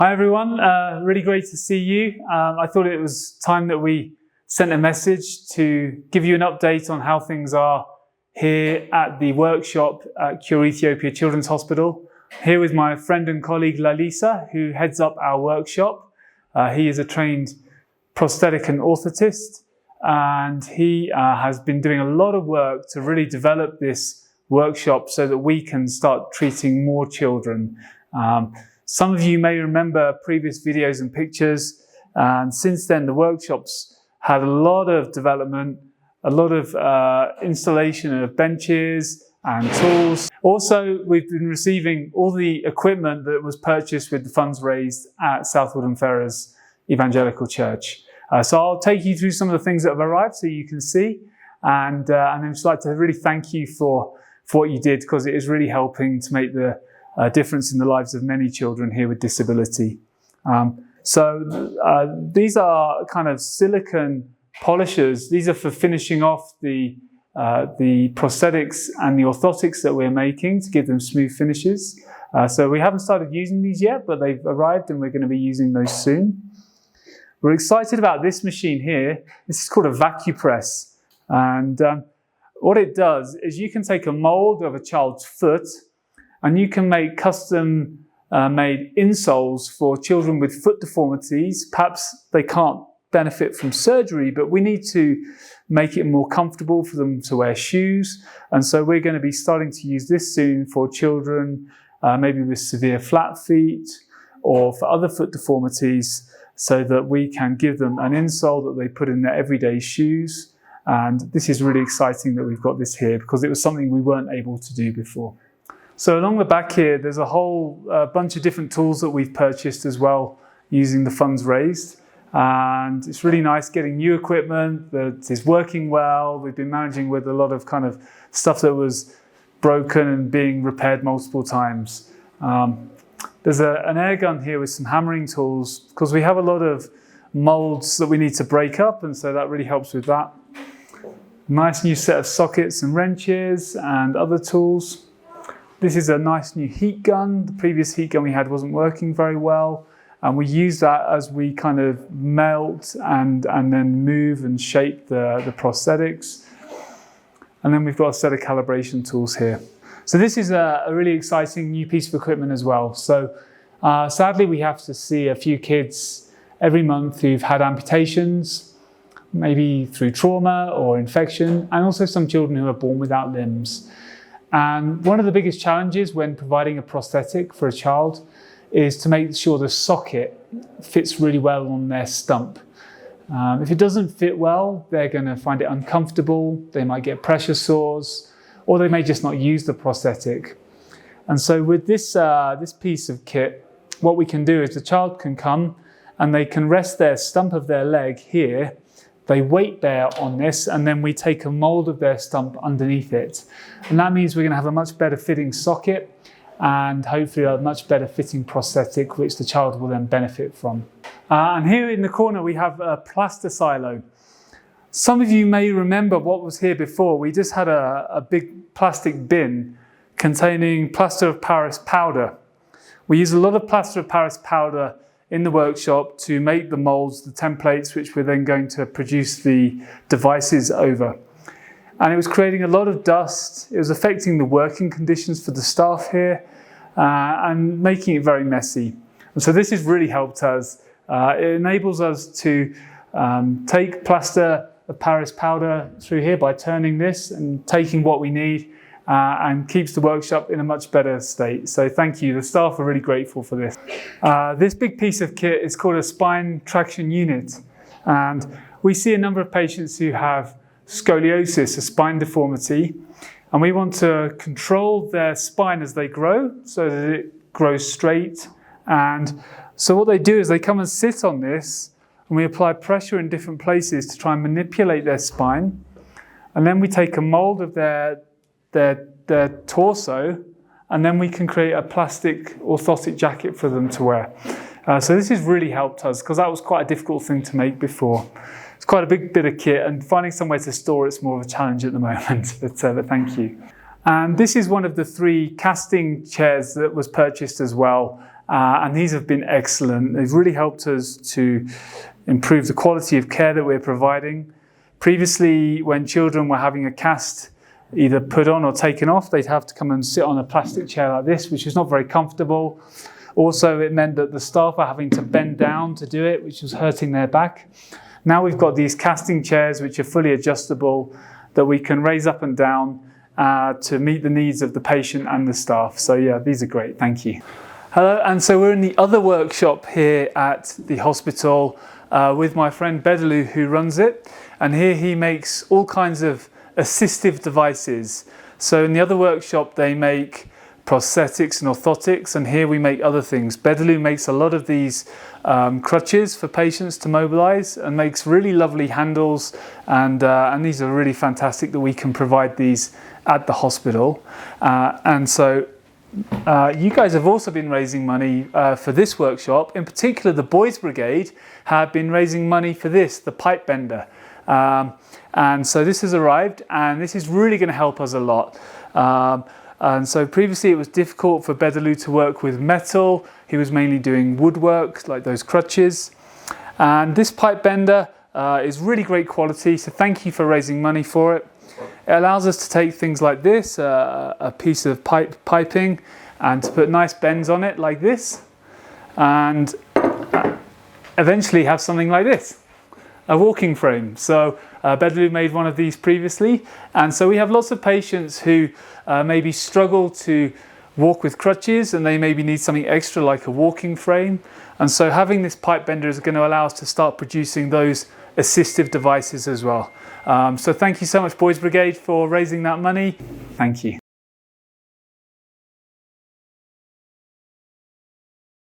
Hi everyone, really great to see you. I thought it was time that we sent a message to give you an update on how things are here at the workshop at Cure Ethiopia Children's Hospital. Here with my friend and colleague Lalisa, who heads up our workshop. He is a trained prosthetic and orthotist, and he has been doing a lot of work to really develop this workshop so that we can start treating more children. Some of you may remember previous videos and pictures, and since then the workshop's had a lot of development, a lot of installation of benches and tools. Also, we've been receiving all the equipment that was purchased with the funds raised at Southwood and Ferrers Evangelical Church. So I'll take you through some of the things that have arrived so you can see, and I'd just like to really thank you for what you did, because it is really helping to make the difference in the lives of many children here with disability. These are kind of silicone polishers. These are for finishing off the prosthetics and the orthotics that we're making to give them smooth finishes. So we haven't started using these yet, but they've arrived and we're going to be using those soon. We're excited about this machine here. This is called a vacupress. And what it does is you can take a mold of a child's foot and you can make custom made insoles for children with foot deformities. Perhaps they can't benefit from surgery, but we need to make it more comfortable for them to wear shoes. And so we're going to be starting to use this soon for children maybe with severe flat feet or for other foot deformities, so that we can give them an insole that they put in their everyday shoes. And this is really exciting that we've got this here, because it was something we weren't able to do before. So along the back here, there's a whole bunch of different tools that we've purchased as well using the funds raised. And it's really nice getting new equipment that is working well. We've been managing with a lot of kind of stuff that was broken and being repaired multiple times. There's an air gun here with some hammering tools, because we have a lot of molds that we need to break up, and so that really helps with that. Nice new set of sockets and wrenches and other tools. This is a nice new heat gun. The previous heat gun we had wasn't working very well, and we use that as we kind of melt and then move and shape the prosthetics. And then we've got a set of calibration tools here. So this is a really exciting new piece of equipment as well. So sadly we have to see a few kids every month who've had amputations, maybe through trauma or infection, and also some children who are born without limbs. And one of the biggest challenges when providing a prosthetic for a child is to make sure the socket fits really well on their stump. If it doesn't fit well, they're going to find it uncomfortable, they might get pressure sores, or they may just not use the prosthetic. And so with this piece of kit, what we can do is the child can come and they can rest their stump of their leg here. They weight bear on this, and then we take a mold of their stump underneath it. And that means we're going to have a much better fitting socket and hopefully a much better fitting prosthetic, which the child will then benefit from. And here in the corner we have a plaster silo. Some of you may remember what was here before. We just had a big plastic bin containing plaster of Paris powder. We use a lot of plaster of Paris powder in the workshop to make the molds, the templates, which we're then going to produce the devices over. And it was creating a lot of dust. It was affecting the working conditions for the staff here and making it very messy. And so this has really helped us. It enables us to take plaster of Paris powder through here by turning this and taking what we need, and keeps the workshop in a much better state. So thank you, the staff are really grateful for this. This big piece of kit is called a spine traction unit. And we see a number of patients who have scoliosis, a spine deformity, and we want to control their spine as they grow so that it grows straight. And so what they do is they come and sit on this, and we apply pressure in different places to try and manipulate their spine. And then we take a mold of their torso, and then we can create a plastic orthotic jacket for them to wear. So this has really helped us, because that was quite a difficult thing to make before. It's quite a big bit of kit, and finding somewhere to store it's more of a challenge at the moment, but thank you. And this is one of the 3 casting chairs that was purchased as well. and these have been excellent. They've really helped us to improve the quality of care that we're providing. Previously, when children were having a cast either put on or taken off, they'd have to come and sit on a plastic chair like this, which is not very comfortable. Also, it meant that the staff were having to bend down to do it, which was hurting their back. Now we've got these casting chairs, which are fully adjustable, that we can raise up and down to meet the needs of the patient and the staff. So yeah, these are great, thank you. Hello, and so we're in the other workshop here at the hospital with my friend Bedalu, who runs it. And here he makes all kinds of assistive devices. So in the other workshop, they make prosthetics and orthotics, and here we make other things. Bedalu makes a lot of these crutches for patients to mobilize and makes really lovely handles, and these are really fantastic that we can provide these at the hospital. And so you guys have also been raising money for this workshop. In particular, the Boys Brigade have been raising money for this, the pipe bender. And so this has arrived, and this is really going to help us a lot. And so previously it was difficult for Bedalu to work with metal. He was mainly doing woodwork, like those crutches. And this pipe bender is really great quality, so thank you for raising money for it. It allows us to take things like this, a piece of piping, and to put nice bends on it like this, and eventually have something like this, a walking frame. So Bedalu made one of these previously, and so we have lots of patients who maybe struggle to walk with crutches, and they maybe need something extra like a walking frame. And so having this pipe bender is going to allow us to start producing those assistive devices as well. So thank you so much, Boys Brigade, for raising that money. Thank you.